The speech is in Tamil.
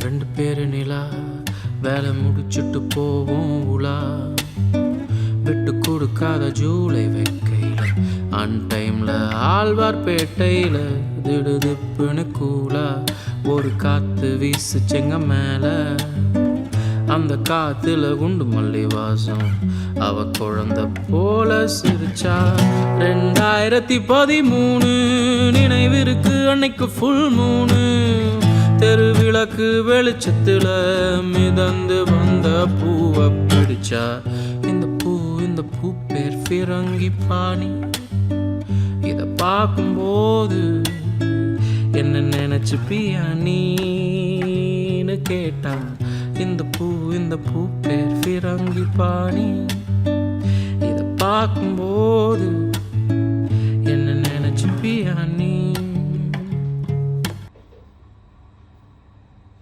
ஃப்ரெண்டு பேரு நிலா, வேலை முடிச்சுட்டு போவோம் உலா. விட்டு கொடுக்காத ஜூலை வெக்கையில, அன்டைம்ல ஆழ்வார்பேட்டையில திடுதிப்புன்னு கூலா ஒரு காத்து வீசுச்செங்க மேல. அந்த காத்துல குண்டு மல்லி வாசம், அவ குழந்தை போல சிரிச்சா. 2013 நினைவிருக்கு, அன்னைக்கு ஃபுல் மூணு. தெருவிளக்கு வெளிச்சத்துல மிதந்து வந்த பூவை பிடிச்சா. இந்த பூ பேர் ஃபிரங்கி பாணி. இத பார்க்கும்போது என்ன நினைச்சுப்பியா நீன்னு கேட்டா. இந்த பூ பேர் ஃபிரங்கி பாணி. இத பார்க்கும்போது என்ன நினைச்சுப்பியா நீ.